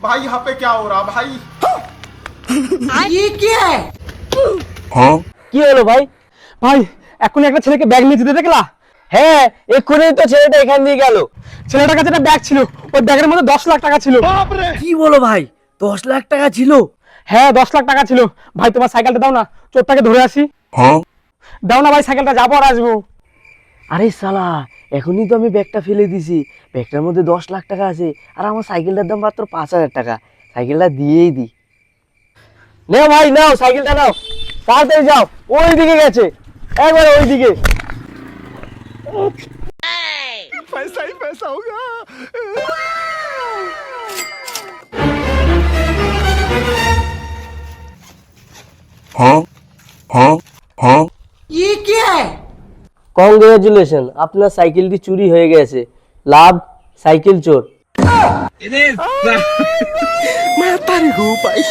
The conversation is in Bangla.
भाई यहाँ पे क्या हो रहा भाई? ये क्या है? কি হলো ভাই? ভাই এখন একটা ছেলেকে ব্যাগ নিয়ে যেতে দেখলা? হ্যাঁ, এক্ষুনি তো ছেলেটা এখান দিয়ে গেল। ছেলেটার কাছে একটা ব্যাগ ছিল, ওই ব্যাগের মধ্যে 10 লাখ টাকা ছিল। কি বলো ভাই, 10 লাখ টাকা ছিল? হ্যাঁ 10 লাখ টাকা ছিল। ভাই তোমার সাইকেলটা দাও না, চোরটাকে ধরে আসি। দাও না ভাই সাইকেলটা, যাবো আর আসবো। আরে শালা, এখনই তো আমি ব্যাগটা ফেলে দিছি। ব্যাগটার মধ্যে 10 লাখ টাকা আছে, আর আমার সাইকেলটার দাম মাত্র 5,000 টাকা। সাইকেলটা দিয়েই দি। নাও ভাই নাও, সাইকেলটা নাও, তাড়াতাড়ি যাও। ওই দিকে গেছে, একবারে ওই দিকে। पैसा ही पैसा होगा। ये क्या है? কংগ্রেচুলেশন, আপনার সাইকেলটি চুরি হয়ে গেছে। লাভ সাইকেল চোর। मैं तारी हूँ भाई।